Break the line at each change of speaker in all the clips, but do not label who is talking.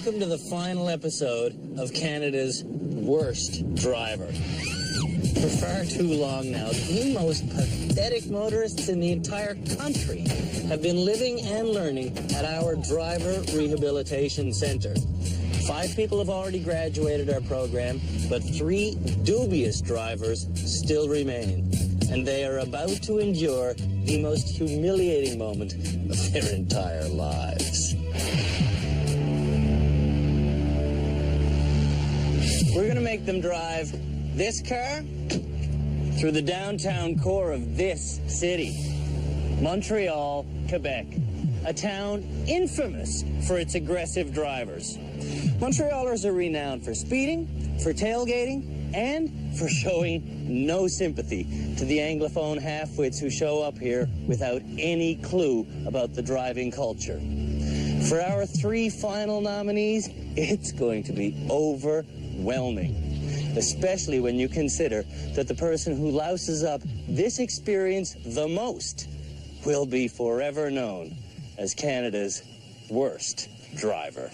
Welcome to the final episode of Canada's Worst Driver. For far too long now, the most pathetic motorists in the entire country have been living and learning at our driver rehabilitation center. 5 people have already graduated our program, but 3 dubious drivers still remain. And they are about to endure the most humiliating moment of their entire lives. We're going to make them drive this car through the downtown core of this city, Montreal, Quebec, a town infamous for its aggressive drivers. Montrealers are renowned for speeding, for tailgating, and for showing no sympathy to the Anglophone half-wits who show up here without any clue about the driving culture. For our 3 final nominees, it's going to be overwhelming, especially when you consider that the person who louses up this experience the most will be forever known as Canada's worst driver.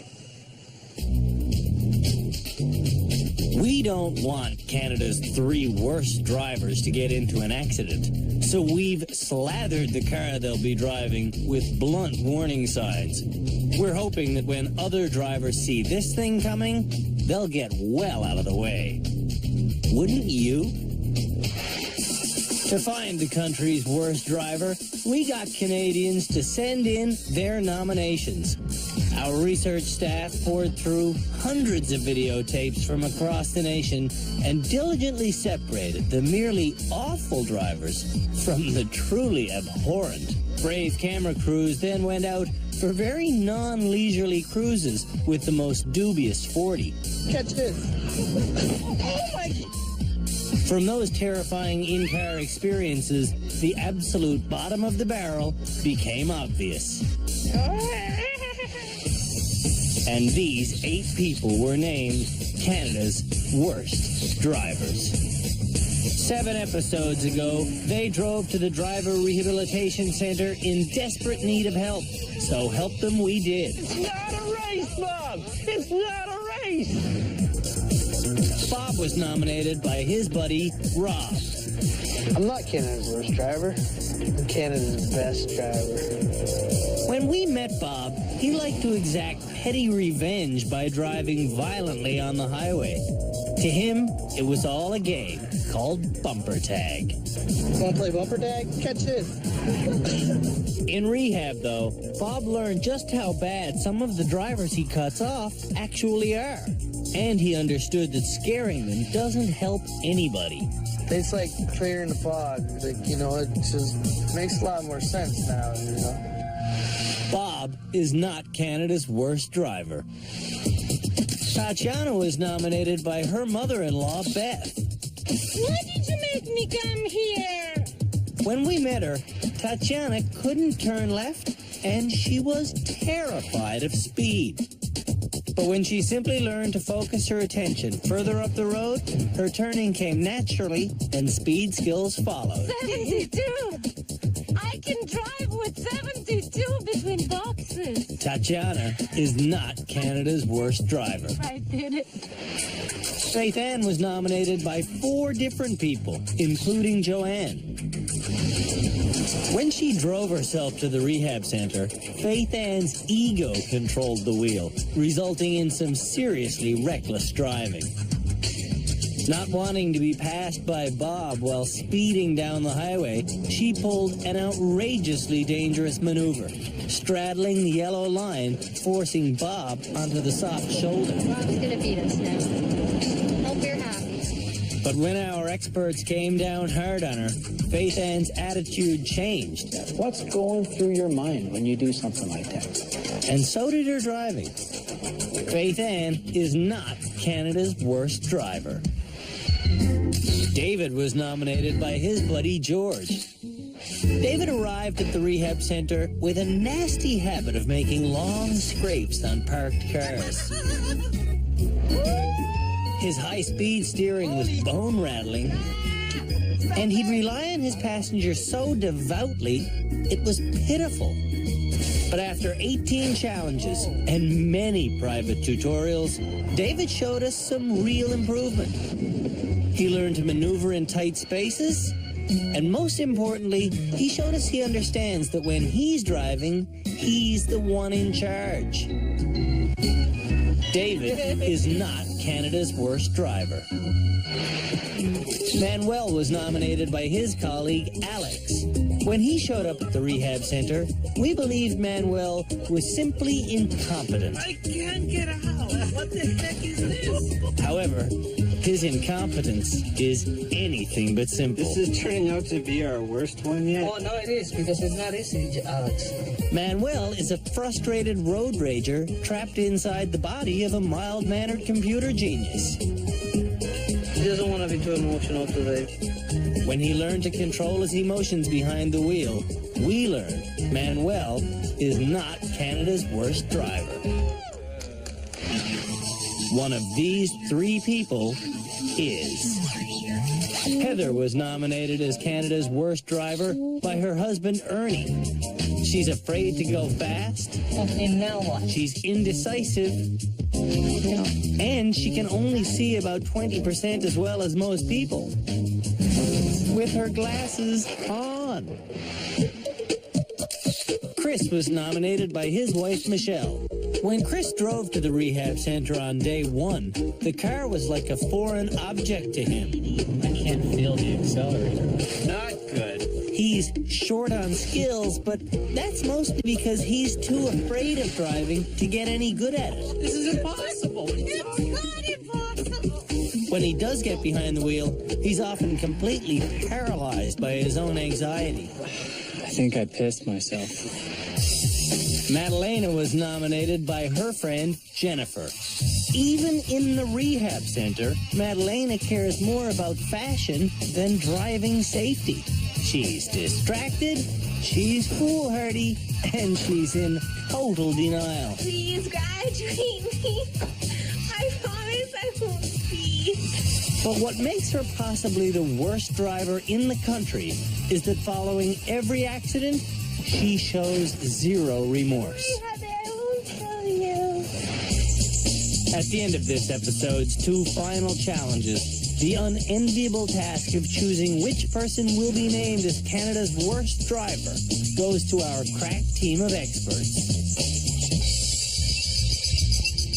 We don't want Canada's 3 worst drivers to get into an accident, so we've slathered the car they'll be driving with blunt warning signs. We're hoping that when other drivers see this thing coming, they'll get well out of the way. Wouldn't you? To find the country's worst driver, we got Canadians to send in their nominations. Our research staff poured through hundreds of videotapes from across the nation and diligently separated the merely awful drivers from the truly abhorrent. Brave camera crews then went out for very non-leisurely cruises with the most dubious 40.
Catch this. Oh my...
From those terrifying in-car experiences, the absolute bottom of the barrel became obvious. And these 8 people were named Canada's worst drivers. 7 episodes ago, they drove to the Driver Rehabilitation Center in desperate need of help. So help them we did.
It's not a race, Bob! It's not a race!
Bob was nominated by his buddy, Rob.
I'm not Canada's worst driver. I'm Canada's best driver.
When we met Bob, he liked to exact petty revenge by driving violently on the highway. To him, it was all a game called bumper tag.
Want to play bumper tag? Catch this.
In rehab, though, Bob learned just how bad some of the drivers he cuts off actually are. And he understood that scaring them doesn't help anybody.
It's like clearing the fog. Like, it just makes a lot more sense now,
Bob is not Canada's worst driver. Tatiana was nominated by her mother-in-law, Beth.
Why did you make me come here?
When we met her, Tatiana couldn't turn left, and she was terrified of speed. But when she simply learned to focus her attention further up the road, her turning came naturally, and speed skills followed.
72! I can drive with 72 between boxes.
Tatiana is not Canada's worst driver.
I did it.
Faith Ann was nominated by 4 different people, including Joanne. When she drove herself to the rehab center, Faith Ann's ego controlled the wheel, resulting in some seriously reckless driving. Not wanting to be passed by Bob while speeding down the highway, she pulled an outrageously dangerous maneuver, straddling the yellow line, forcing Bob onto the soft shoulder.
Bob's gonna beat us now. Hope you're happy.
But when our experts came down hard on her, Faith Ann's attitude changed.
What's going through your mind when you do something like that?
And so did her driving. Faith Ann is not Canada's worst driver. David was nominated by his buddy George. David arrived at the rehab center with a nasty habit of making long scrapes on parked cars. His high-speed steering was bone-rattling, and he'd rely on his passengers so devoutly, it was pitiful. But after 18 challenges and many private tutorials, David showed us some real improvement. He learned to maneuver in tight spaces, and most importantly, he showed us he understands that when he's driving, he's the one in charge. David is not Canada's worst driver. Manuel was nominated by his colleague, Alex. When he showed up at the rehab center, we believed Manuel was simply incompetent.
I can't get out. What the heck is this?
However, his incompetence is anything but simple.
This is turning out to be our worst one yet.
Oh, no, it is, because it's not easy, Alex.
Manuel is a frustrated road rager trapped inside the body of a mild-mannered computer genius.
He doesn't want to be too emotional today.
When he learned to control his emotions behind the wheel, we learned Manuel is not Canada's worst driver. One of these three people is... Heather was nominated as Canada's worst driver by her husband, Ernie. She's afraid to go fast.
Okay, now what?
She's indecisive. And she can only see about 20% as well as most people. With her glasses on. Chris was nominated by his wife, Michelle. When Chris drove to the rehab center on day one, the car was like a foreign object to him.
I can't feel the accelerator.
Not good. He's short on skills, but that's mostly because he's too afraid of driving to get any good at it.
This is impossible.
It's not impossible.
When he does get behind the wheel, he's often completely paralyzed by his own anxiety.
I think I pissed myself.
Madalena was nominated by her friend, Jennifer. Even in the rehab center, Madalena cares more about fashion than driving safety. She's distracted, she's foolhardy, and she's in total denial.
Please graduate me. I promise I won't speed.
But what makes her possibly the worst driver in the country is that following every accident, she shows zero remorse.
I won't tell you.
At the end of this episode's two final challenges, the unenviable task of choosing which person will be named as Canada's worst driver goes to our crack team of experts.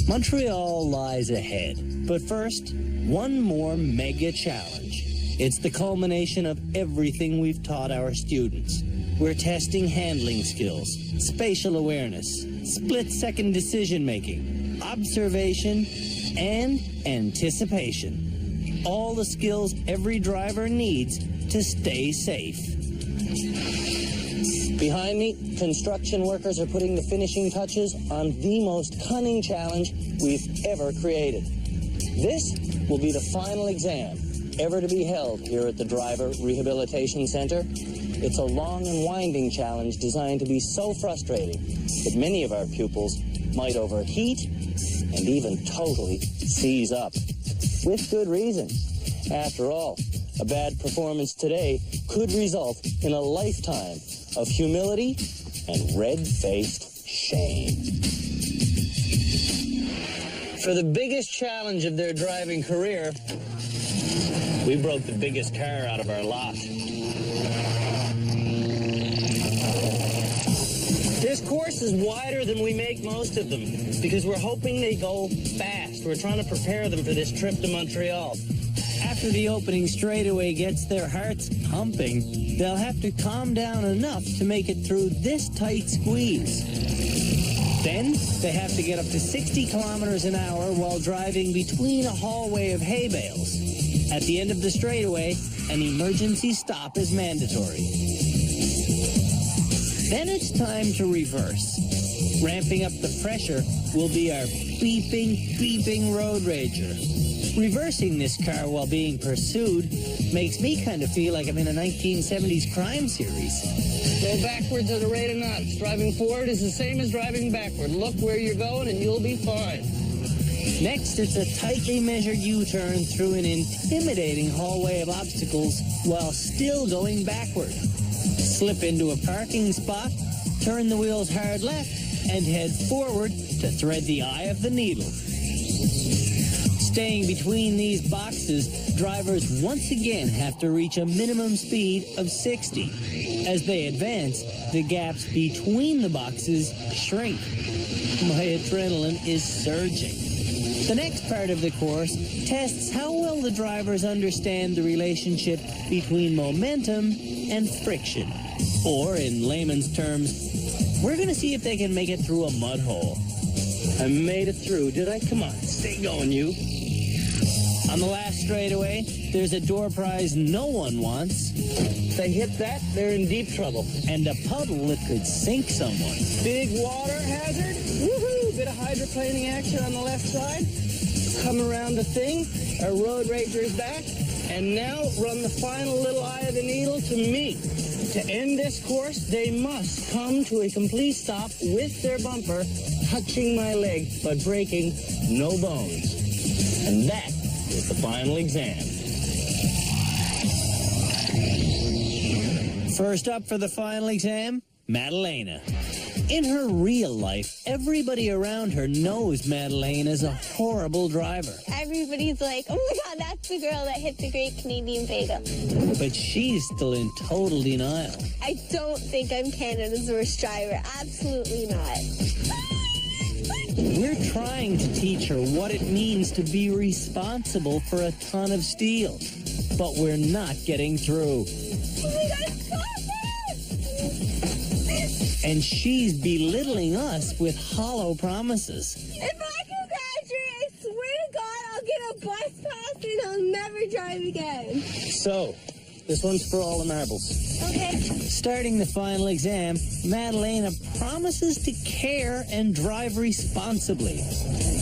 Montreal lies ahead, but first, one more mega challenge. It's the culmination of everything we've taught our students. We're testing handling skills, spatial awareness, split-second decision-making, observation, and anticipation. All the skills every driver needs to stay safe. Behind me, construction workers are putting the finishing touches on the most cunning challenge we've ever created. This will be the final exam ever to be held here at the Driver Rehabilitation Center. It's a long and winding challenge designed to be so frustrating that many of our pupils might overheat and even totally seize up. With good reason. After all, a bad performance today could result in a lifetime of humility and red-faced shame. For the biggest challenge of their driving career, we broke the biggest car out of our lot. This course is wider than we make most of them because we're hoping they go fast. We're trying to prepare them for this trip to Montreal. After the opening straightaway gets their hearts pumping, they'll have to calm down enough to make it through this tight squeeze. Then they have to get up to 60 kilometers an hour while driving between a hallway of hay bales. At the end of the straightaway, an emergency stop is mandatory. Then it's time to reverse. Ramping up the pressure will be our beeping road rager. Reversing this car while being pursued makes me kind of feel like I'm in a 1970s crime series.
Go backwards at a rate of knots. Driving forward is the same as driving backward. Look where you're going and you'll be fine.
Next, it's a tightly measured U-turn through an intimidating hallway of obstacles while still going backward. Slip into a parking spot, turn the wheels hard left, and head forward to thread the eye of the needle. Staying between these boxes, drivers once again have to reach a minimum speed of 60. As they advance, the gaps between the boxes shrink. My adrenaline is surging. The next part of the course tests how well the drivers understand the relationship between momentum and friction. Or, in layman's terms, we're going to see if they can make it through a mud hole. I made it through, did I? Come on, stay going, you. On the last straightaway, there's a door prize no one wants.
If they hit that, they're in deep trouble.
And a puddle that could sink someone.
Big water hazard. Woohoo! Bit of hydroplaning action on the left side. Come around the thing. Our road rager is back. And now run the final little eye of the needle to me. To end this course, they must come to a complete stop with their bumper touching my leg, but breaking no bones. And that is the final exam.
First up for the final exam, Madalena. In her real life, everybody around her knows Madalena's a horrible driver.
Everybody's like, oh my God, that's the girl that hit the Great Canadian Bagel.
But she's still in total denial.
I don't think I'm Canada's worst driver. Absolutely not.
We're trying to teach her what it means to be responsible for a ton of steel. But we're not getting through.
Oh my God, stop it!
And she's belittling us with hollow promises.
If I can graduate, I swear to God, I'll get a bus pass and I'll never drive again.
So, this one's for all the marbles.
Okay.
Starting the final exam, Madalena promises to care and drive responsibly.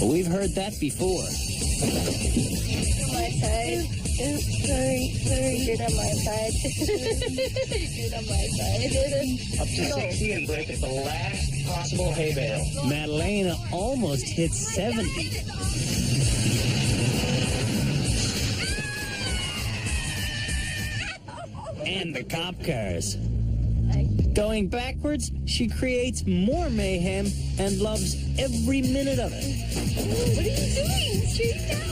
But we've heard that before.
On my side. Sorry, get on my side. Get on my side.
Up to 60 and break at the last possible hay bale.
Madalena almost hit 70. And the cop cars. Going backwards, she creates more mayhem and loves every minute of it.
What are you doing? Straight down.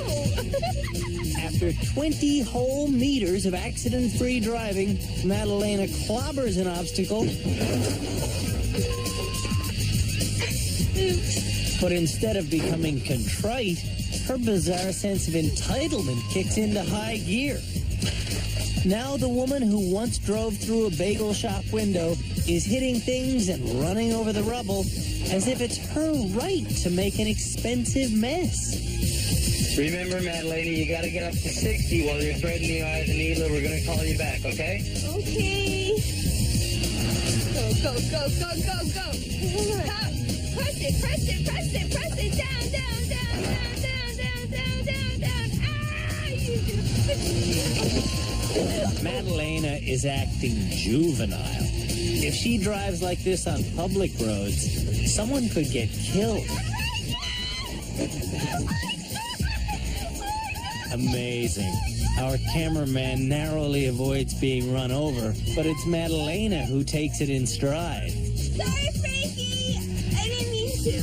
After 20 whole meters of accident-free driving, Madalena clobbers an obstacle. But instead of becoming contrite, her bizarre sense of entitlement kicks into high gear. Now the woman who once drove through a bagel shop window is hitting things and running over the rubble as if it's her right to make an expensive mess.
Remember, Madalena, you got to get up to 60 while you're threading the eye of the needle. We're going to call you back, okay?
Okay. Go, go, go, go, go, go. Up. Press it, press it, press it, press it. Down, down, down, down, down, down, down, down, down. Ah,
Madalena is acting juvenile. If she drives like this on public roads, someone could get killed. Amazing. Our cameraman narrowly avoids being run over, but it's Madalena who takes it in stride.
Sorry, Frankie. I didn't mean to.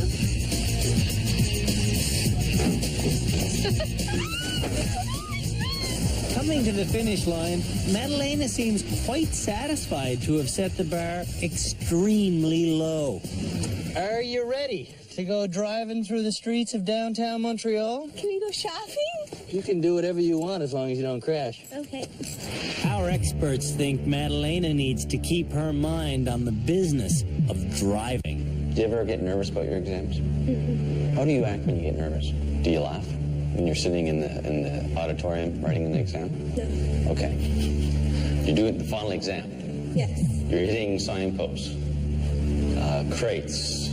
Coming to the finish line, Madalena seems quite satisfied to have set the bar extremely low.
Are you ready to go driving through the streets of downtown Montreal?
Can we go shopping?
You can do whatever you want as long as you don't crash.
Okay.
Our experts think Madalena needs to keep her mind on the business of driving.
Do you ever get nervous about your exams? How do you act when you get nervous? Do you laugh when you're sitting in the auditorium writing an exam?
No.
Okay. You do it the final exam.
Yes.
You're hitting signposts, crates,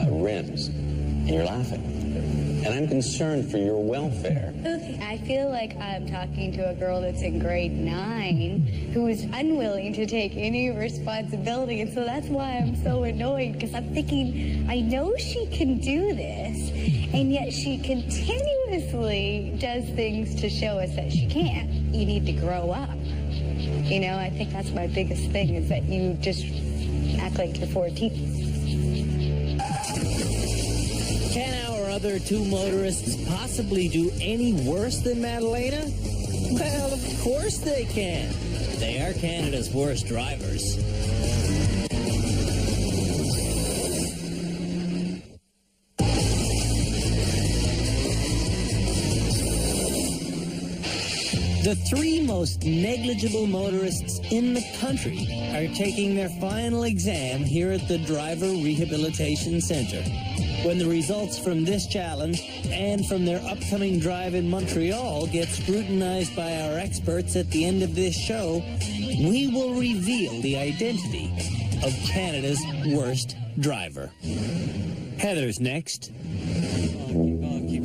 rims, and you're laughing. And I'm concerned for your welfare.
Okay.
I feel like I'm talking to a girl that's in grade 9 who is unwilling to take any responsibility. And so that's why I'm so annoyed, because I'm thinking, I know she can do this, and yet she continuously does things to show us that she can't. You need to grow up. You know, I think that's my biggest thing, is that you just act like you're 14.
Can our other two motorists possibly do any worse than Madalena? Well, of course they can. They are Canada's worst drivers. The three most negligible motorists in the country are taking their final exam here at the Driver Rehabilitation Center. When the results from this challenge and from their upcoming drive in Montreal get scrutinized by our experts at the end of this show, we will reveal the identity of Canada's worst driver. Heather's next.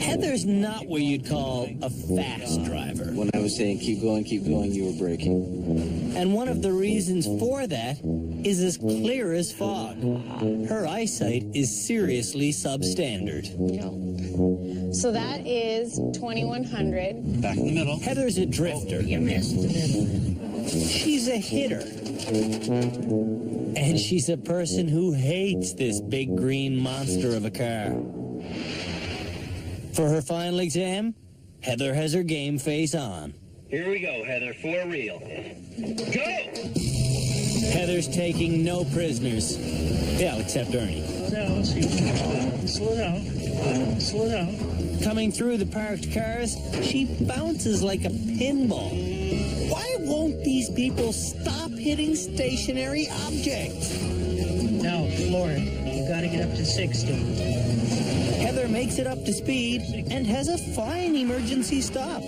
Heather's not what you'd call a fast driver.
When I was saying keep going, you were braking.
And one of the reasons for that is as clear as fog. Her eyesight is seriously substandard.
So that is 2100.
Back in the middle.
Heather's a drifter.
You missed the middle.
She's a hitter. And she's a person who hates this big green monster of a car. For her final exam, Heather has her game face on.
Here we go, Heather, for real. Go!
Heather's taking no prisoners. Yeah, except Ernie.
Slow down. Slow down.
Coming through the parked cars, she bounces like a pinball. Why won't these people stop hitting stationary objects?
Now, Lauren, you gotta get up to 60.
Heather makes it up to speed and has a fine emergency stop.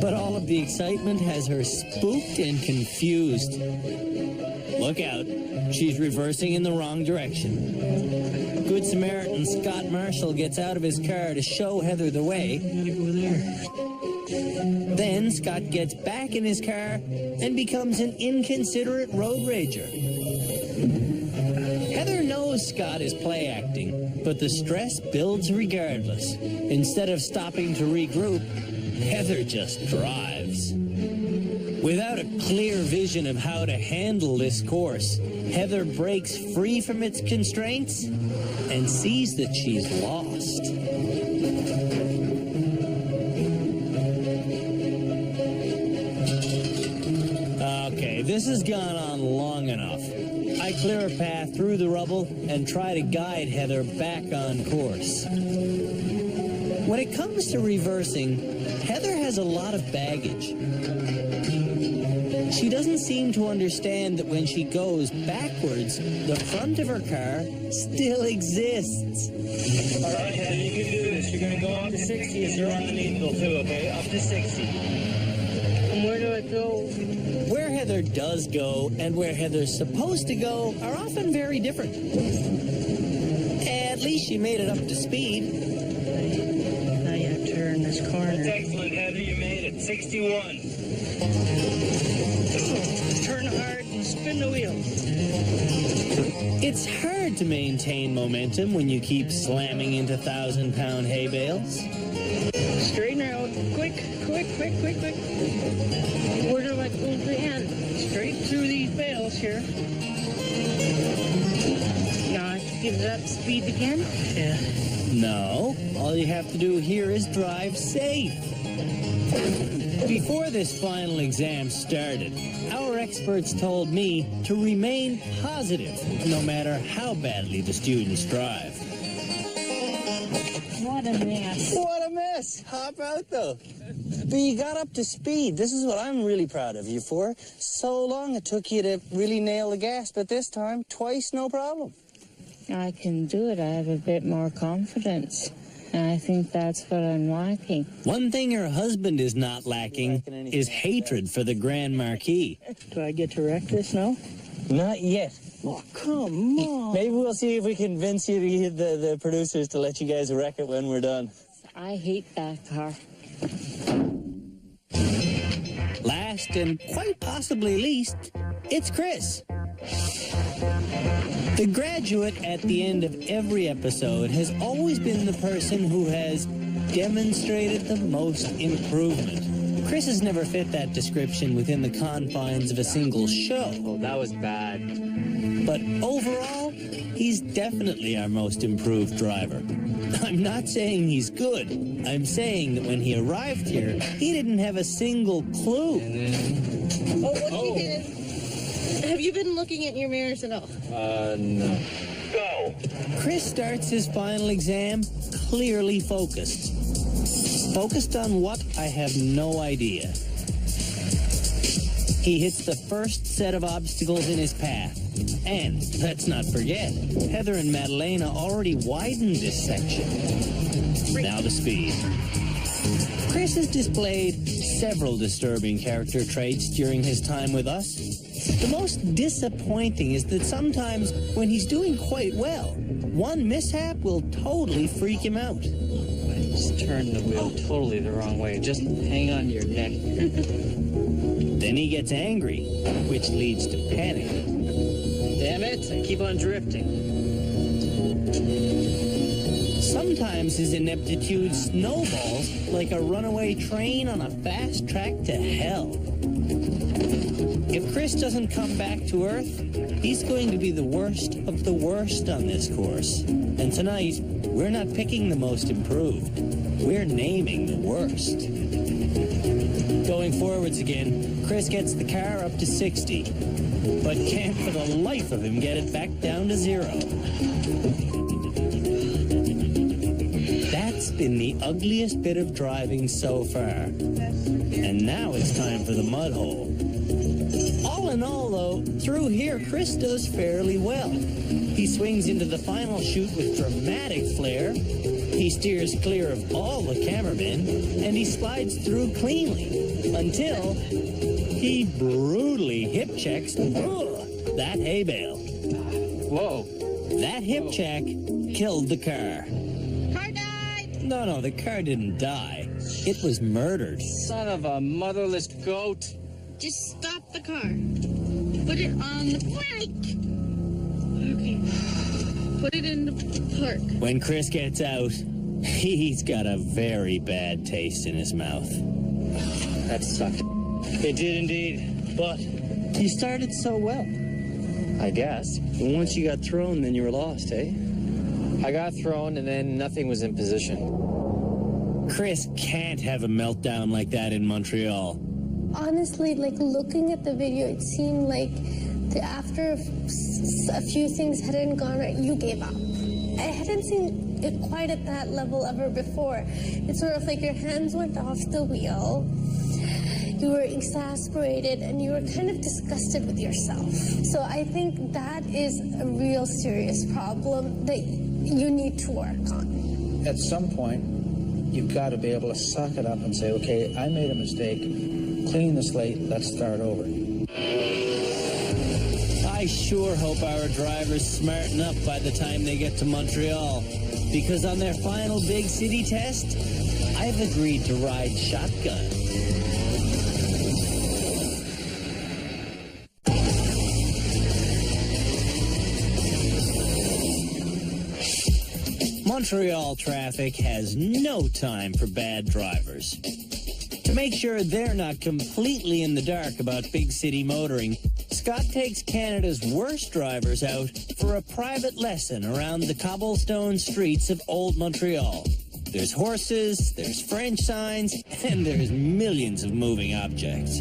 But all of the excitement has her spooked and confused. Look out. She's reversing in the wrong direction. Good Samaritan Scott Marshall gets out of his car to show Heather the way.
You gotta go there.
Then Scott gets back in his car and becomes an inconsiderate road rager. Heather knows Scott is play acting, but the stress builds regardless. Instead of stopping to regroup, Heather just drives. Without a clear vision of how to handle this course, Heather breaks free from its constraints and sees that she's lost. Okay, this has gone on long enough. I clear a path through the rubble and try to guide Heather back on course. When it comes to reversing, Heather has a lot of baggage. She doesn't seem to understand that when she goes backwards, the front of her car still exists.
All right, Heather, you can do this. You're going to go up to 60 as you're on the needle, too, okay? Up to 60.
And where do I go?
Where Heather does go and where Heather's supposed to go are often very different. At least she made it up to speed.
Now you have to turn this corner.
That's excellent, Heather. You made it. 61.
Turn hard and spin the wheel.
It's hard to maintain momentum when you keep slamming into 1,000-pound hay bales.
Straighten her out. Quick. Where do I go to end? Straight through these bales here. Now I have to give it up speed again? Yeah.
No, all you have to do here is drive safe. Before this final exam started, our experts told me to remain positive no matter how badly the students drive.
What a mess.
What a mess! Hop out though. But you got up to speed. This is what I'm really proud of you for. So long it took you to really nail the gas, but this time, twice, no problem.
I can do it. I have a bit more confidence. And I think that's what I'm lacking.
One thing her husband is not lacking is hatred for the Grand Marquis.
Do I get to wreck this now?
Not yet.
Oh, come on.
Maybe we'll see if we can convince you to get the producers to let you guys wreck it when we're done.
I hate that car.
Last and quite possibly least, it's Chris. The graduate at the end of every episode has always been the person who has demonstrated the most improvement. Chris has never fit that description within the confines of a single show.
Oh, that was bad.
But overall, he's definitely our most improved driver. I'm not saying he's good. I'm saying that when he arrived here, he didn't have a single clue.
Oh, what you did? Have you been looking at your mirrors at all?
No.
Go! Chris starts his final exam clearly focused. Focused on what? I have no idea. He hits the first set of obstacles in his path. And, let's not forget, Heather and Madalena already widened this section. Now the speed. Chris has displayed several disturbing character traits during his time with us. The most disappointing is that sometimes, when he's doing quite well, one mishap will totally freak him out.
I just turned the wheel totally the wrong way. Just hang on to your neck.
Then he gets angry, which leads to panic.
Damn it, I keep on drifting.
Sometimes his ineptitude snowballs like a runaway train on a fast track to hell. If Chris doesn't come back to Earth, he's going to be the worst of the worst on this course. And tonight, we're not picking the most improved. We're naming the worst. Going forwards again, Chris gets the car up to 60, but can't for the life of him get it back down to 0. That's been the ugliest bit of driving so far. And now it's time for the mud hole. All in all, though, through here, Chris does fairly well. He swings into the final chute with dramatic flair. He steers clear of all the cameramen, and he slides through cleanly until he brutally hip checks that hay bale.
Whoa.
That hip check killed the car.
Car died!
No, the car didn't die. It was murdered.
Son of a motherless goat.
Just stop the car. Put it on the brake. Okay. Put it in the park.
When Chris gets out, he's got a very bad taste in his mouth.
That sucked.
It did indeed. But you started so well, I guess. And once you got thrown, then you were lost, eh?
I got thrown and then nothing was in position.
Chris can't have a meltdown like that in Montreal.
Honestly, like looking at the video, it seemed like after a few things hadn't gone right, you gave up. I hadn't seen it quite at that level ever before. It's sort of like your hands went off the wheel. You were exasperated and you were kind of disgusted with yourself. So I think that is a real serious problem that you need to work on.
At some point, you've got to be able to suck it up and say, okay, I made a mistake. Clean the slate, let's start over.
I sure hope our drivers smarten up by the time they get to Montreal, because on their final big city test, I've agreed to ride shotgun. Montreal traffic has no time for bad drivers. To make sure they're not completely in the dark about big city motoring, Scott takes Canada's worst drivers out for a private lesson around the cobblestone streets of Old Montreal. There's horses, there's French signs, and there's millions of moving objects.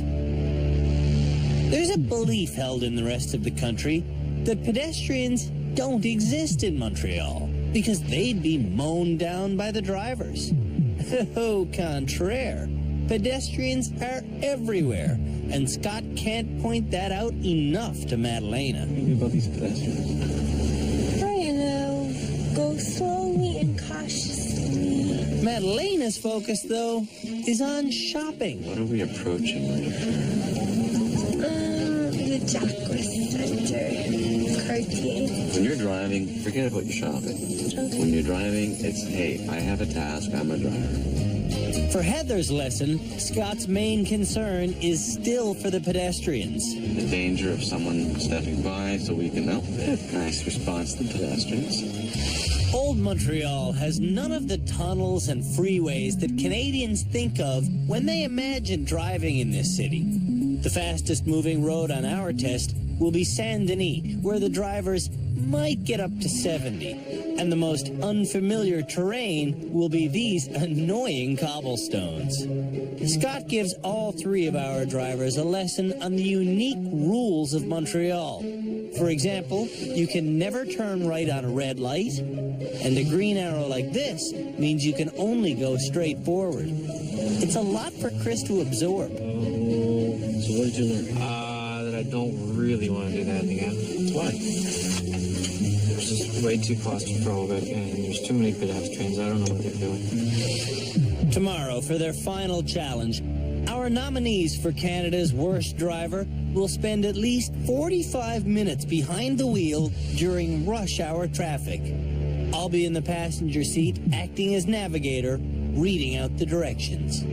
There's a belief held in the rest of the country that pedestrians don't exist in Montreal because they'd be mown down by the drivers. Au contraire. Pedestrians are everywhere, and Scott can't point that out enough to Madalena.
What do you do about these pedestrians?
I know. Go slowly and cautiously.
Madalena's focus, though, is on shopping.
What are we approaching right
The Jacques Center. Cartier.
When you're driving, forget about your shopping.
Okay.
When you're driving, it's, hey, I have a task, I'm a driver.
For Heather's lesson, Scott's main concern is still for the pedestrians.
The danger of someone stepping by so we can, nice response to the pedestrians.
Old Montreal has none of the tunnels and freeways that Canadians think of when they imagine driving in this city. The fastest moving road on our test will be Saint Denis, where the drivers might get up to 70. And the most unfamiliar terrain will be these annoying cobblestones. Scott gives all three of our drivers a lesson on the unique rules of Montreal. For example, you can never turn right on a red light, and a green arrow like this means you can only go straight forward. It's a lot for Chris to absorb.
So what did you learn? That I don't really want to do that again. Why? It's just way too claustrophobic, and there's too many pedestrians. I don't know what they're doing.
Tomorrow, for their final challenge, our nominees for Canada's Worst Driver will spend at least 45 minutes behind the wheel during rush hour traffic. I'll be in the passenger seat, acting as navigator, reading out the directions.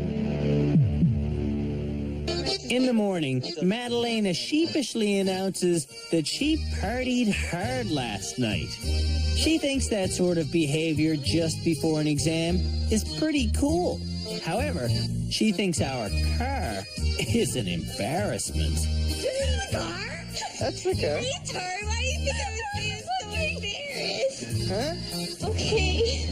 In the morning, Madalena sheepishly announces that she partied hard last night. She thinks that sort of behavior just before an exam is pretty cool. However, she thinks our car is an embarrassment.
This is the car?
That's the car.
Retard, why do you think I was being so embarrassed?
Huh?
Okay.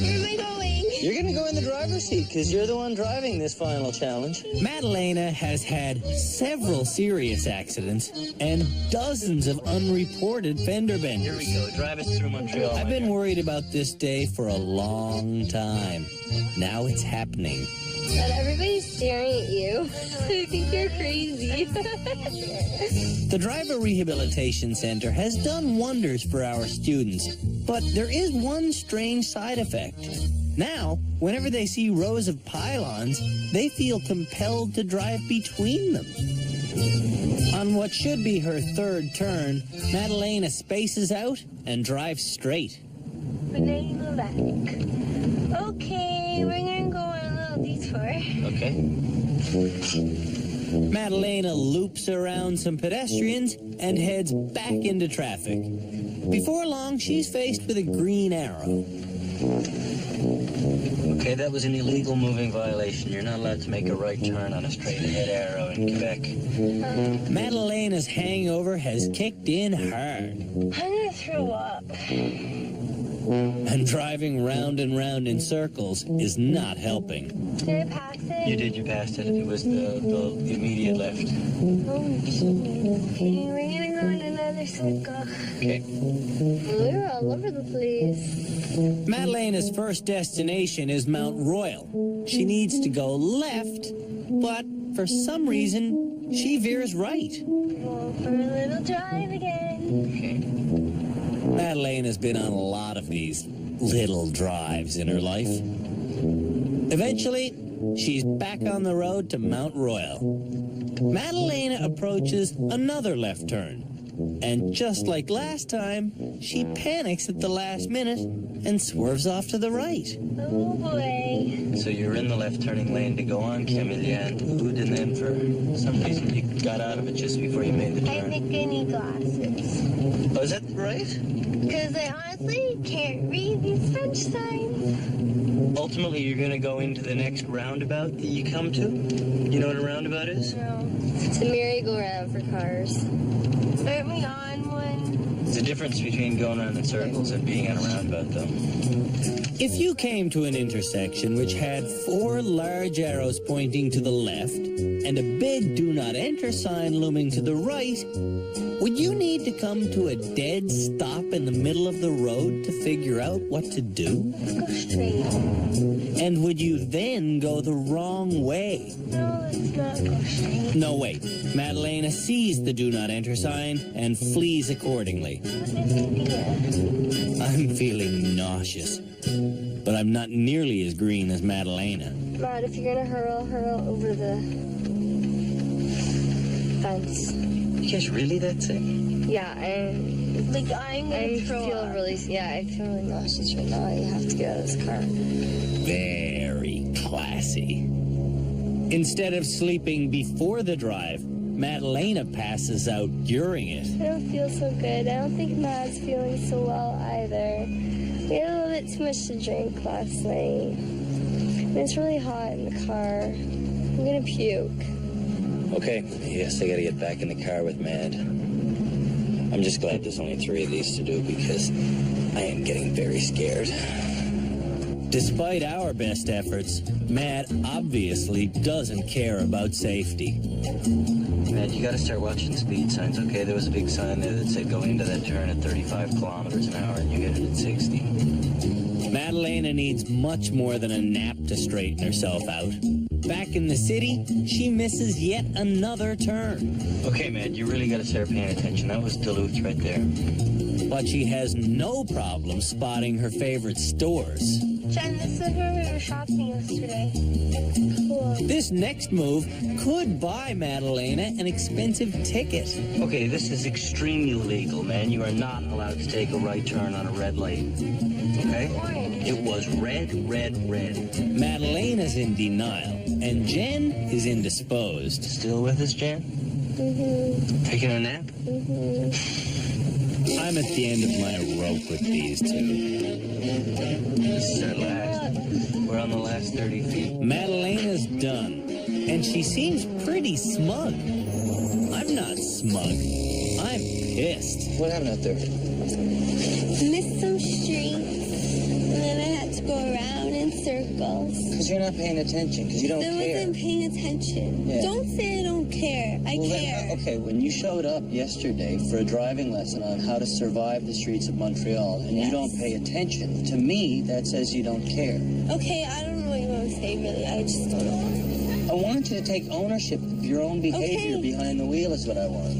Where am I going?
You're going to go in the driver's seat because you're the one driving this final challenge. Madalena has had several serious accidents and dozens of unreported fender benders.
Here we go. Drive us through Montreal.
I've been worried about this day for a long time. Now it's happening.
But everybody's staring at you. I think you're crazy.
The Driver Rehabilitation Center has done wonders for our students, but there is one strange side effect. Now, whenever they see rows of pylons, they feel compelled to drive between them. On what should be her third turn, Madalena spaces out and drives straight.
Banana back. Okay, we're gonna go on a little detour.
Okay.
Madalena loops around some pedestrians and heads back into traffic. Before long, she's faced with a green arrow.
Okay, that was an illegal moving violation. You're not allowed to make a right turn on a straight ahead arrow in Quebec.
Madalena's hangover has kicked in hard.
I'm gonna throw up.
And driving round and round in circles is not helping.
Did I pass it?
You did, you passed it. It was the immediate left.
Oh, okay, we're gonna go in another circle.
Okay.
We're all over the place.
Madalena's first destination is Mount Royal. She needs to go left, but for some reason, she veers right.
Go for a little drive again.
Okay.
Madalena's been on a lot of these little drives in her life. Eventually, she's back on the road to Mount Royal. Madalena approaches another left turn. And just like last time, she panics at the last minute and swerves off to the right.
Oh boy.
So you're in the left turning lane to go on Camellia and Oud, and then for some reason you got out of it just before you made the
I
turn.
think I need glasses.
Oh, is that right?
Because I honestly can't read these French signs.
Ultimately, you're going to go into the next roundabout that you come to? You know what a roundabout is?
No. It's a merry-go-round for cars. Aren't we on one?
There's a difference between going around in circles and being on a roundabout, though.
If you came to an intersection which had 4 large arrows pointing to the left and a big do not enter sign looming to the right, would you need to come to a dead stop in the middle of the road to figure out what to do?
Go straight.
And would you then go the wrong way?
No, let's not go straight.
No, wait. Madalena sees the do not enter sign and flees accordingly.
What's this idea?
I'm feeling nauseous, but I'm not nearly as green as Madalena.
Matt, if you're gonna hurl over the fence.
You guys really that sick?
Yeah, I'm like I feel really nauseous right now. I have to get out of this car.
Very classy. Instead of sleeping before the drive, Madalena passes out during it.
I don't feel so good. I don't think Matt's feeling so well either. We had a little bit too much to drink last night. And it's really hot in the car. I'm gonna puke.
Okay, yes, I gotta get back in the car with Mad.
I'm just glad there's only 3 of these to do because I am getting very scared.
Despite our best efforts, Matt obviously doesn't care about safety.
Matt, you gotta start watching speed signs, okay? There was a big sign there that said going into that turn at 35 kilometers an hour and you get it at 60.
Madalena needs much more than a nap to straighten herself out. Back in the city, she misses yet another turn.
Okay, Matt, you really gotta start paying attention. That was Duluth right there.
But she has no problem spotting her favorite stores.
Jen, this is where we were shopping yesterday. Cool.
This next move could buy Madalena an expensive ticket.
Okay, this is extremely illegal, man. You are not allowed to take a right turn on a red light. Okay? It was red, red, red.
Madalena's in denial, and Jen is indisposed.
Still with us, Jen?
Mm-hmm.
Taking a nap?
Mm-hmm.
I'm at the end of my rope with these two.
This is our last. We're on the last 30 feet.
Madalena's done, and she seems pretty smug. I'm not smug. I'm pissed.
What happened out there?
Missed some streets, and then I had to go around in circles.
Because you're not paying attention, because you don't
I
care.
wasn't paying attention.
Yeah.
Don't say I don't care. I care.
Okay, when you showed up yesterday for a driving lesson on how to survive the streets of Montreal, and you don't pay attention, to me, that says you don't care.
Okay, I don't know what you want to say, really. I just don't know.
I want you to take ownership of your own behavior behind the wheel is what I want.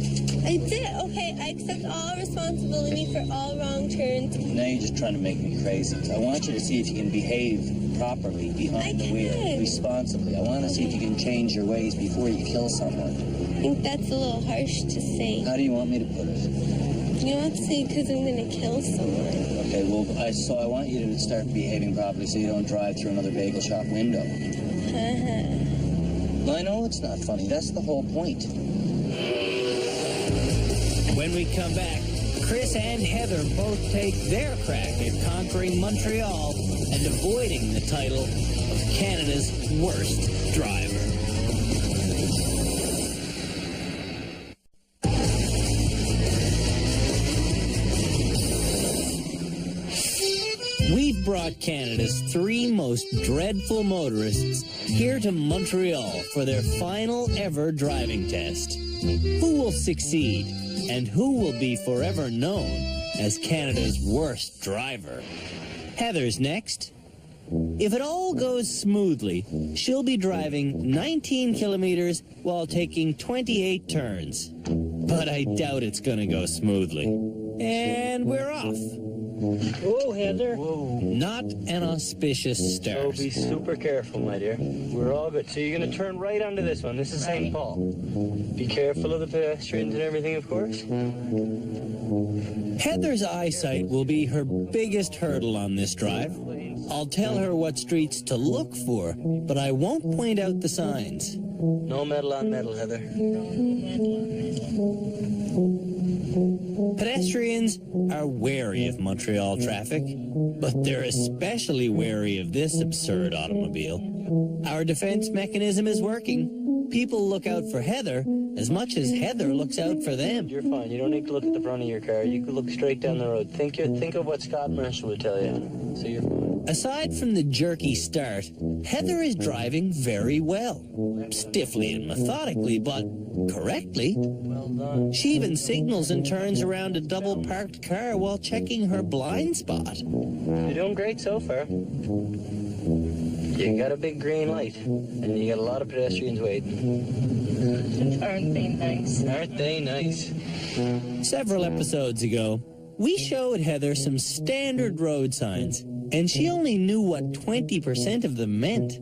I did. Okay, I accept all responsibility for all wrong turns.
Now you're just trying to make me crazy. I want you to see if you can behave properly behind the wheel, responsibly. I want to see if you can change your ways before you kill someone.
I think that's a little harsh to say.
How do you want me to put it?
You don't have to say because I'm going to kill someone.
Okay, well, so I want you to start behaving properly so you don't drive through another bagel shop window. Well, I know it's not funny. That's the whole point.
When we come back, Chris and Heather both take their crack at conquering Montreal and avoiding the title of Canada's worst driver. We've brought Canada's 3 most dreadful motorists here to Montreal for their final ever driving test. Who will succeed? And who will be forever known as Canada's worst driver? Heather's next. If it all goes smoothly, she'll be driving 19 kilometers while taking 28 turns. But I doubt it's going to go smoothly. And we're off.
Whoa, Heather. Whoa.
Not an auspicious start.
So be super careful, my dear. We're all good. So you're going to turn right onto this one. This is St. Paul. Be careful of the pedestrians and everything, of course.
Heather's eyesight will be her biggest hurdle on this drive. I'll tell her what streets to look for, but I won't point out the signs.
No metal on metal, Heather.
Pedestrians are wary of Montreal traffic, but they're especially wary of this absurd automobile. Our defense mechanism is working. People look out for Heather as much as Heather looks out for them.
You're fine. You don't need to look at the front of your car. You can look straight down the road. Think of what Scott Marshall would tell you. So you're fine.
Aside from the jerky start, Heather is driving very well. Stiffly and methodically, but correctly.
Well done.
She even signals and turns around a double-parked car while checking her blind spot.
You're doing great so far. You got a big green light, and you got a lot of pedestrians waiting.
Aren't they nice?
Aren't they nice?
Several episodes ago, we showed Heather some standard road signs, and she only knew what 20% of them meant.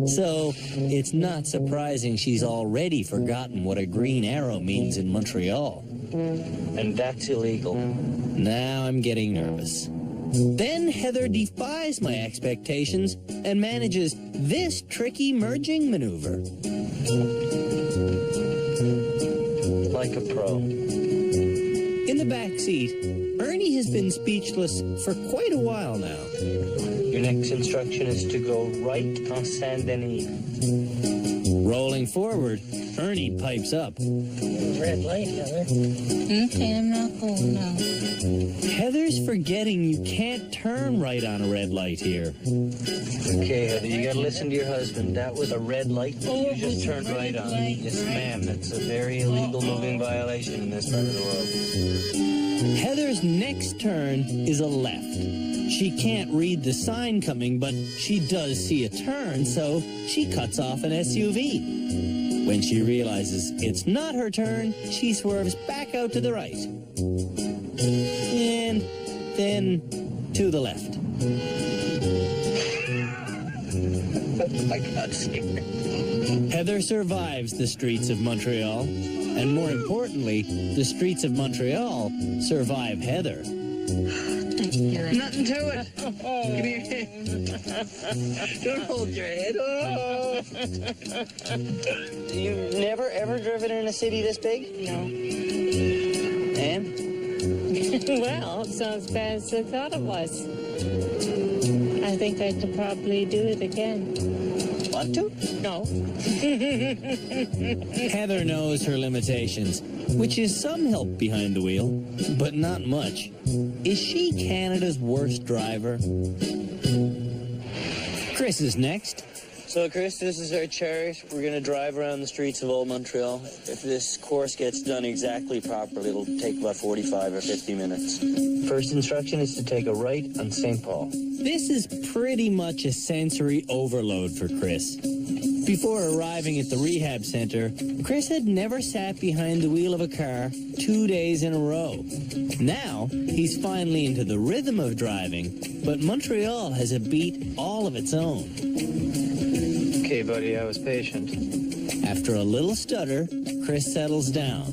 So, it's not surprising she's already forgotten what a green arrow means in Montreal.
And that's illegal.
Now I'm getting nervous. Then Heather defies my expectations and manages this tricky merging maneuver.
Like a pro.
In the back seat, Ernie has been speechless for quite a while now.
Your next instruction is to go right on Saint-Denis.
Rolling forward, Ernie pipes up.
Red light, Heather.
Okay, I'm not going now.
Heather's forgetting you can't turn right on a red light here.
Okay, Heather, you gotta listen to your husband. That was a red light that you just turned right on. Yes, ma'am. That's a very illegal moving violation in this part of the world.
Heather's next turn is a left. She can't read the sign coming, but she does see a turn, so she cuts off an SUV. When she realizes it's not her turn, she swerves back out to the right. And then to the left.
I got scared.
Heather survives the streets of Montreal, and more importantly, the streets of Montreal survive Heather.
Nothing to it. Give me your hand. Don't hold your head. Oh.
You've never, ever driven in a city this big?
No.
And?
Well, it's not as bad as I thought it was. I think I could probably do it again.
Want to?
No.
Heather knows her limitations, which is some help behind the wheel, but not much. Is she Canada's worst driver? Chris is next.
So, Chris, this is our chart. We're going to drive around the streets of Old Montreal. If this course gets done exactly properly, it'll take about 45 or 50 minutes.
First instruction is to take a right on St. Paul.
This is pretty much a sensory overload for Chris. Before arriving at the rehab center, Chris had never sat behind the wheel of a car 2 days in a row. Now, he's finally into the rhythm of driving, but Montreal has a beat all of its own.
Okay, buddy, I was patient.
After a little stutter, Chris settles down.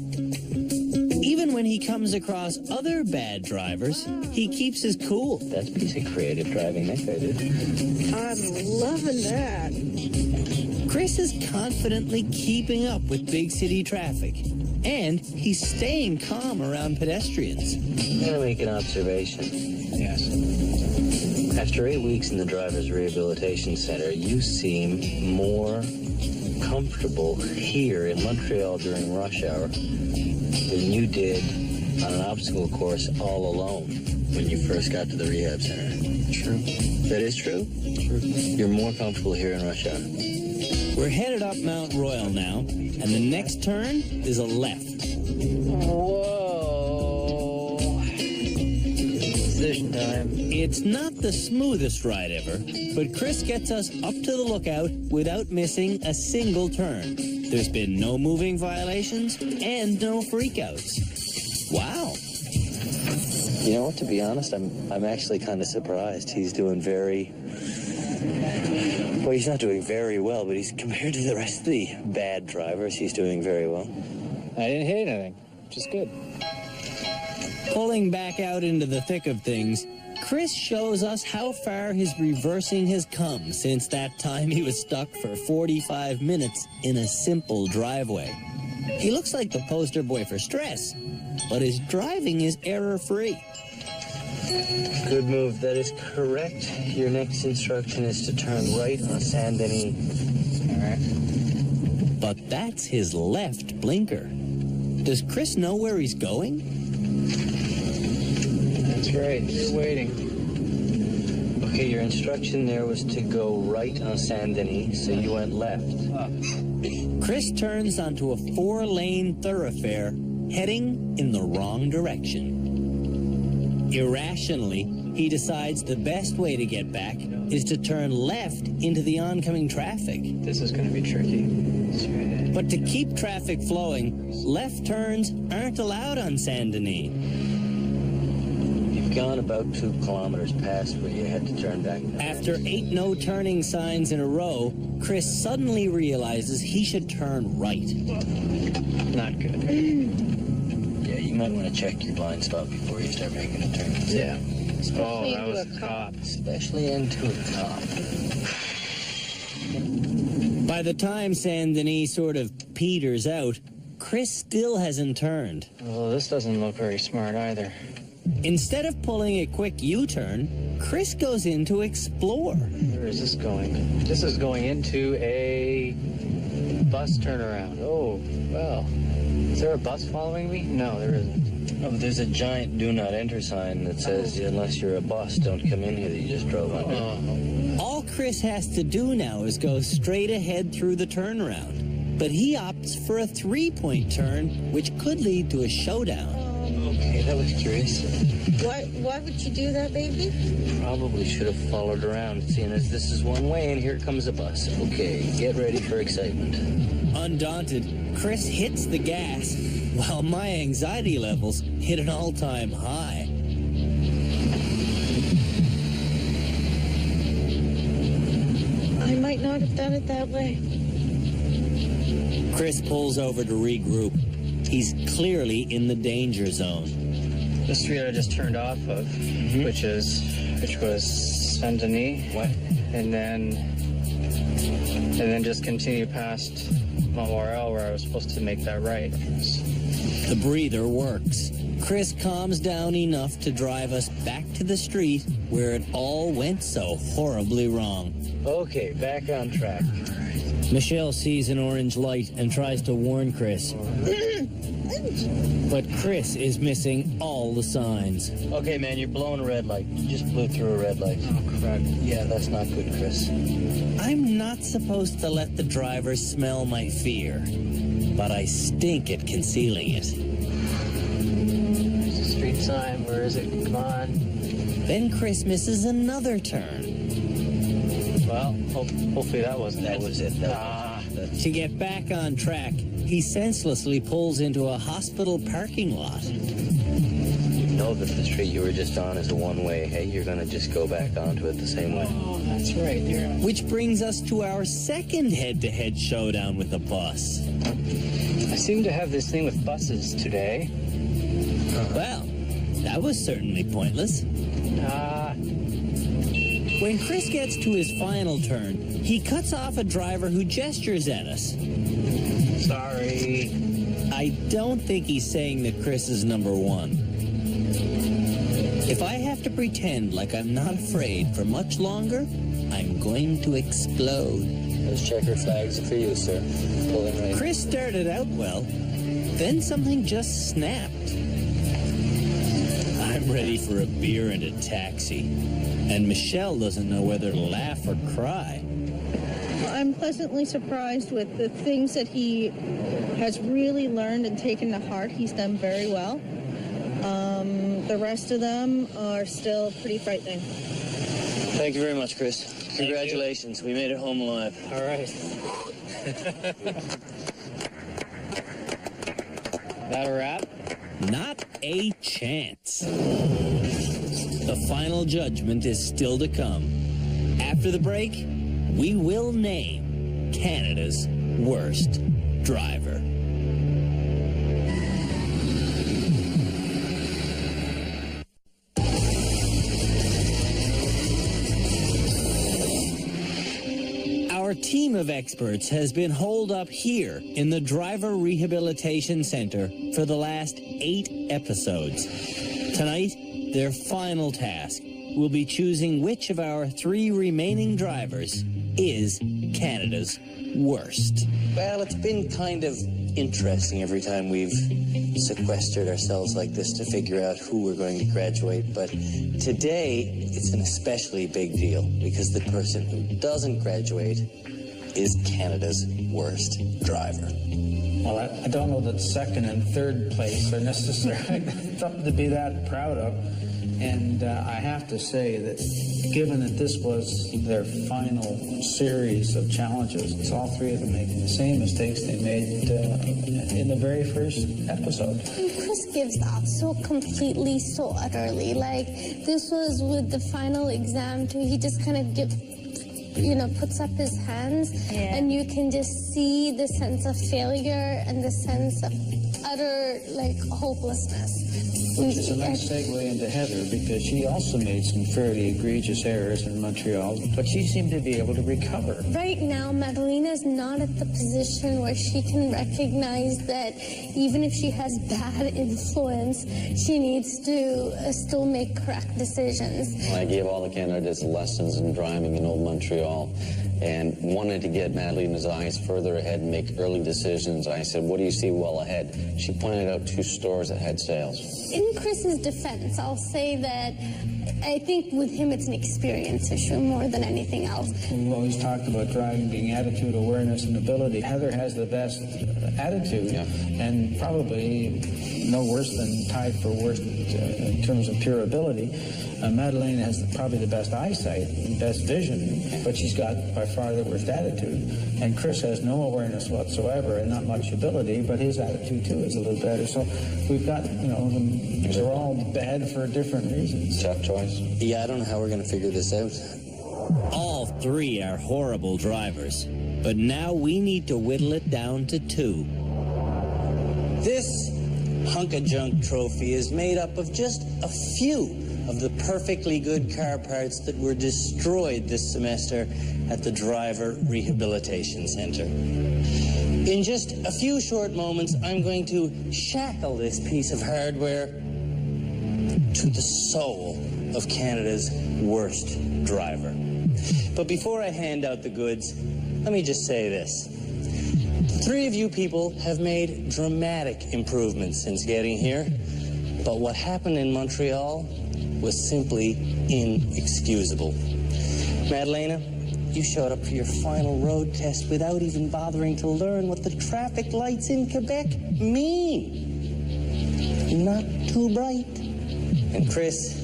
Even when he comes across other bad drivers, he keeps his cool.
That's basic creative driving, Nick, I did.
I'm loving that.
Chris is confidently keeping up with big city traffic, and he's staying calm around pedestrians.
I'm going to make an observation.
Yes.
After 8 weeks in the Driver's Rehabilitation Center, you seem more comfortable here in Montreal during rush hour than you did on an obstacle course all alone when you first got to the rehab center.
True.
That is true?
True.
You're more comfortable here in rush hour.
We're headed up Mount Royal now, and the next turn is a left.
Whoa. Decision time.
It's not the smoothest ride ever, but Chris gets us up to the lookout without missing a single turn. There's been no moving violations and no freakouts. Wow.
You know what, to be honest, I'm actually kind of surprised. He's doing well, he's not doing very well, but he's compared to the rest of the bad drivers, he's doing very well.
I didn't hit anything, which is good.
Pulling back out into the thick of things, Chris shows us how far his reversing has come since that time he was stuck for 45 minutes in a simple driveway. He looks like the poster boy for stress, but his driving is error-free.
Good move. That is correct. Your next instruction is to turn right on Saint-Denis. All right.
But that's his left blinker. Does Chris know where he's going?
That's right, you're waiting.
Okay, your instruction there was to go right on Saint-Denis, so you went left.
Chris turns onto a 4-lane thoroughfare, heading in the wrong direction. Irrationally, he decides the best way to get back is to turn left into the oncoming traffic.
This is going to be tricky.
But to keep traffic flowing, left turns aren't allowed on Saint-Denis.
You've gone about 2 kilometers past where you had to turn back.
After 8 no-turning signs in a row, Chris suddenly realizes he should turn right.
Not good.
Yeah, you might want to check your blind spot before you start making a turn.
Yeah. Oh, that was a cop.
Especially into a cop.
By the time Saint-Denis sort of peters out, Chris still hasn't turned.
Well, this doesn't look very smart either.
Instead of pulling a quick U-turn, Chris goes in to explore.
Where is this going? This is going into a bus turnaround. Oh, well. Is there a bus following me? No, there isn't.
Oh, but there's a giant do not enter sign that says, unless you're a bus, don't come in here that you just drove under.
All Chris has to do now is go straight ahead through the turnaround. But he opts for a 3-point turn, which could lead to a showdown.
Okay, that was curious.
Why would you do that, baby?
Probably should have followed around, seeing as this is one way and here comes a bus. Okay, get ready for excitement.
Undaunted, Chris hits the gas, while my anxiety levels hit an all-time high.
I might not have done it that way.
Chris pulls over to regroup. He's clearly in the danger zone.
The street I just turned off of, which was Saint Denis.
What?
And then just continue past Memorial where I was supposed to make that right.
The breather works. Chris calms down enough to drive us back to the street where it all went so horribly wrong.
Okay, back on track.
Michelle sees an orange light and tries to warn Chris. But Chris is missing all the signs.
Okay, man, you're blowing a red light. You just blew through a red light. Oh, crap. Yeah, that's not good, Chris.
I'm not supposed to let the driver smell my fear, but I stink at concealing it.
There's a street sign. Where is it? Come on.
Then Chris misses another turn.
Well, hopefully that wasn't it.
That was it.
To get back on track, he senselessly pulls into a hospital parking lot.
You know that the street you were just on is a one-way. Hey, you're going to just go back onto it the same way.
Oh, that's right.
Which brings us to our second head-to-head showdown with a bus.
I seem to have this thing with buses today.
Well, that was certainly pointless. When Chris gets to his final turn, he cuts off a driver who gestures at us.
Sorry.
I don't think he's saying that Chris is number one. If I have to pretend like I'm not afraid for much longer, I'm going to explode.
Those checker flags are for you, sir. Pulling right.
Chris started out well, then something just snapped. I'm ready for a beer and a taxi. And Michelle doesn't know whether to laugh or cry.
I'm pleasantly surprised with the things that he has really learned and taken to heart. He's done very well. The rest of them are still pretty frightening.
Thank you very much, Chris. Congratulations. We made it home alive.
All right. That a wrap?
Not a chance. The final judgment is still to come. After the break, we will name Canada's worst driver. Our team of experts has been holed up here in the Driver Rehabilitation Center for the last 8 episodes. Tonight, their final task will be choosing which of our 3 remaining drivers is Canada's worst.
Well, it's been kind of interesting every time we've sequestered ourselves like this to figure out who we're going to graduate, but today it's an especially big deal because the person who doesn't graduate is Canada's worst driver.
Well, I don't know that second and third place are necessarily something to be that proud of. And I have to say that given that this was their final series of challenges, it's all 3 of them making the same mistakes they made in the very first episode.
And Chris gives up so completely, so utterly. Like, this was with the final exam too. He just kind of puts up his hands, and you can just see the sense of failure and the sense of utter, hopelessness.
Which is a nice segue into Heather, because she also made some fairly egregious errors in Montreal, but she seemed to be able to recover.
Right now, Madalena's not at the position where she can recognize that even if she has bad influence, she needs to still make correct decisions.
I gave all the candidates lessons in driving in old Montreal, and wanted to get Madalena's eyes further ahead and make early decisions. I said, what do you see well ahead? She pointed out 2 stores that had sales.
In Chris's defense, I'll say that I think with him it's an experience issue more than anything else.
We've always talked about driving being attitude, awareness, and ability. Heather has the best attitude, and probably no worse than tied for worst in terms of pure ability. Madalena has probably the best eyesight and best vision, but she's got by far the worst attitude. And Chris has no awareness whatsoever and not much ability, but his attitude too is a little better. So we've got, they're all bad for different reasons.
Tough choice.
Yeah, I don't know how we're going to figure this out.
All 3 are horrible drivers, but now we need to whittle it down to 2.
This hunk of junk trophy is made up of just a few of the perfectly good car parts that were destroyed this semester at the Driver Rehabilitation Center. In just a few short moments, I'm going to shackle this piece of hardware to the soul of Canada's worst driver. But before I hand out the goods, let me just say this. 3 of you people have made dramatic improvements since getting here, but what happened in Montreal was simply inexcusable. Madalena, you showed up for your final road test without even bothering to learn what the traffic lights in Quebec mean. Not too bright. And Chris,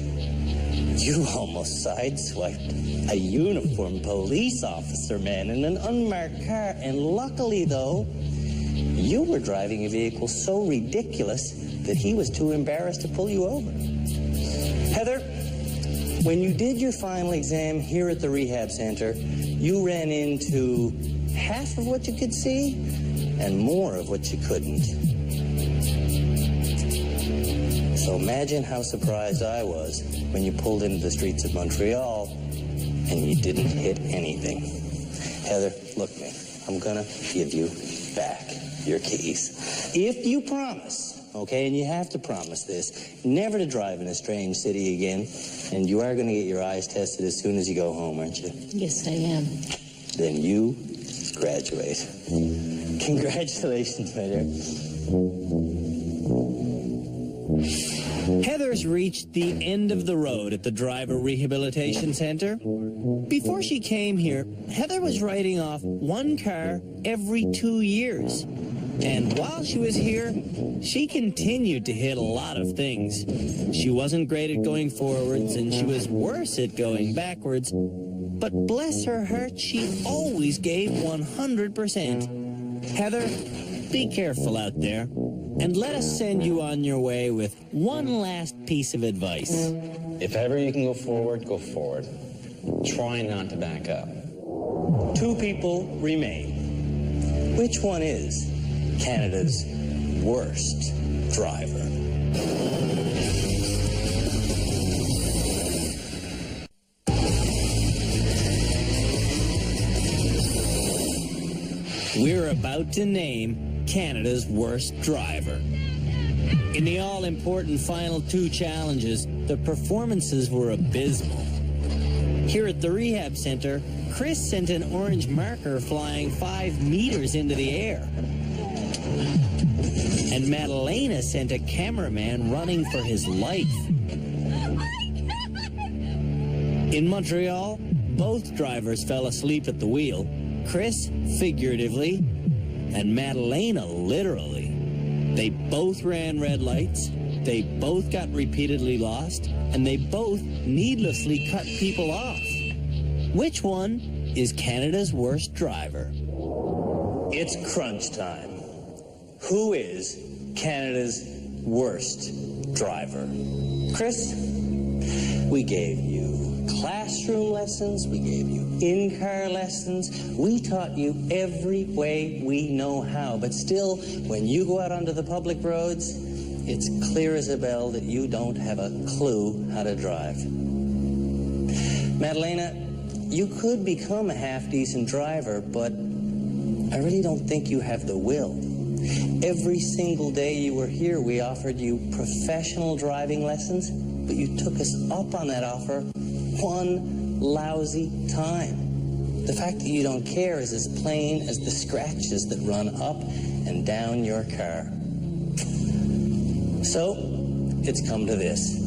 you almost sideswiped a uniformed police officer, man, in an unmarked car. And luckily, though, you were driving a vehicle so ridiculous that he was too embarrassed to pull you over. Heather, when you did your final exam here at the rehab center, you ran into half of what you could see and more of what you couldn't. So imagine how surprised I was when you pulled into the streets of Montreal and you didn't hit anything. Heather, look, man, I'm gonna give you back your keys. If you promise, okay, and you have to promise this, never to drive in a strange city again, and you are going to get your eyes tested as soon as you go home, aren't you?
Yes, I am.
Then you graduate. Congratulations, my dear.
Heather's reached the end of the road at the Driver Rehabilitation Center. Before she came here, Heather was writing off 1 car every 2 years. And while she was here, she continued to hit a lot of things. She wasn't great at going forwards, and she was worse at going backwards. But bless her heart, she always gave 100%. Heather, be careful out there, and let us send you on your way with one last piece of advice.
If ever you can go forward, go forward. Try not to back up.
2 people remain. Which one is Canada's worst driver?
We're about to name Canada's worst driver. In the all-important final 2 challenges, the performances were abysmal. Here at the rehab center, Chris sent an orange marker flying 5 meters into the air. And Madalena sent a cameraman running for his life. In Montreal, both drivers fell asleep at the wheel, Chris figuratively, and Madalena literally. They both ran red lights, they both got repeatedly lost, and they both needlessly cut people off. Which one is Canada's worst driver?
It's crunch time. Who is Canada's worst driver? Chris, we gave you classroom lessons, we gave you in-car lessons, we taught you every way we know how, but still, when you go out onto the public roads, it's clear as a bell that you don't have a clue how to drive. Madalena, you could become a half-decent driver, but I really don't think you have the will. Every single day you were here, we offered you professional driving lessons, but you took us up on that offer one lousy time. The fact that you don't care is as plain as the scratches that run up and down your car. So, it's come to this.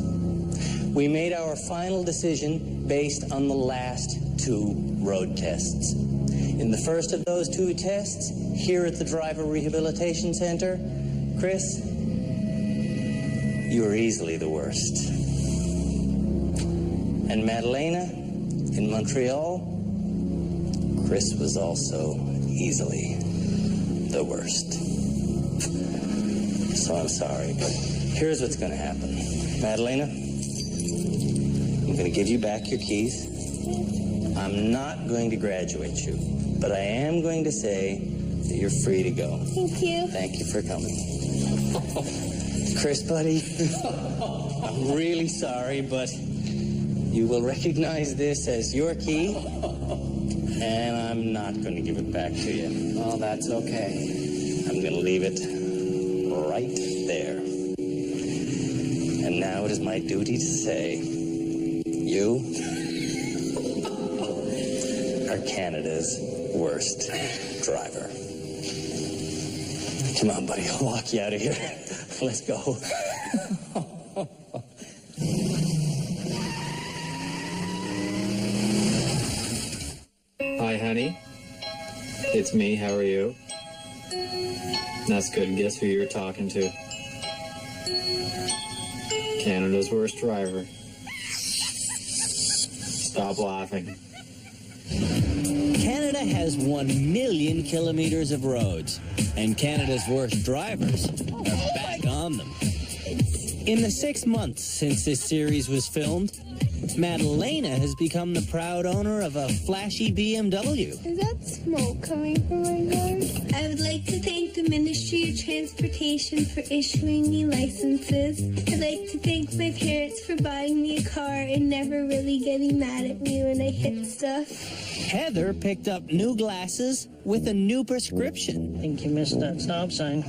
We made our final decision based on the last 2 road tests. In the first of those 2 tests, here at the Driver Rehabilitation Center, Chris, you were easily the worst. And Madalena, in Montreal, Chris was also easily the worst. So I'm sorry, but here's what's going to happen. Madalena, I'm going to give you back your keys. I'm not going to graduate you, but I am going to say that you're free to go.
Thank you.
Thank you for coming. Chris, buddy, I'm really sorry, but you will recognize this as your key, and I'm not going to give it back to you.
Oh, that's okay.
I'm going to leave it right there. And now it is my duty to say, you are Canada's worst driver. Come on, buddy, I'll walk you out of here. Let's go.
Hi, honey. It's me. How are you? That's good. Guess who you're talking to? Canada's worst driver. Stop laughing.
Canada has 1 million kilometers of roads, and Canada's worst drivers are back on them. In the 6 months since this series was filmed, Madalena has become the proud owner of a flashy BMW.
Is that smoke coming from my yard? I would like to thank the Ministry of Transportation for issuing me licenses. I'd like to thank my parents for buying me a car and never really getting mad at me when I hit stuff.
Heather picked up new glasses with a new prescription.
I think you missed that stop sign.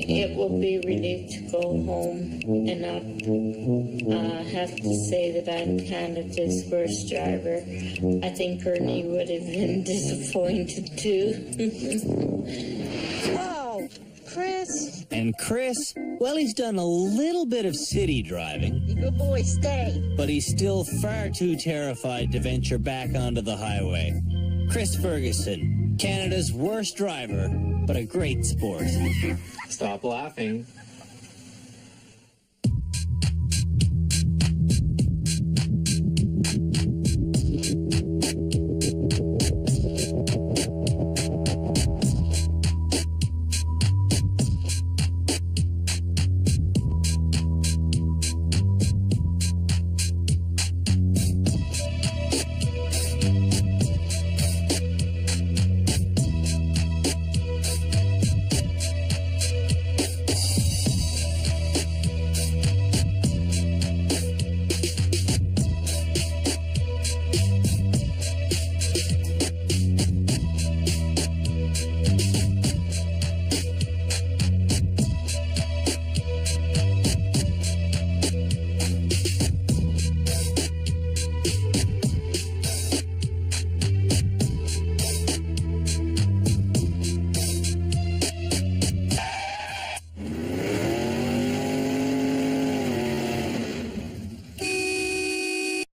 It will be relieved to go home and not have to say that I'm Canada's worst driver. I think Ernie would have been disappointed too.
Oh, Chris.
And Chris, well, he's done a little bit of city driving.
Good boy, stay.
But he's still far too terrified to venture back onto the highway. Chris Ferguson, Canada's worst driver, but a great sport.
Stop laughing.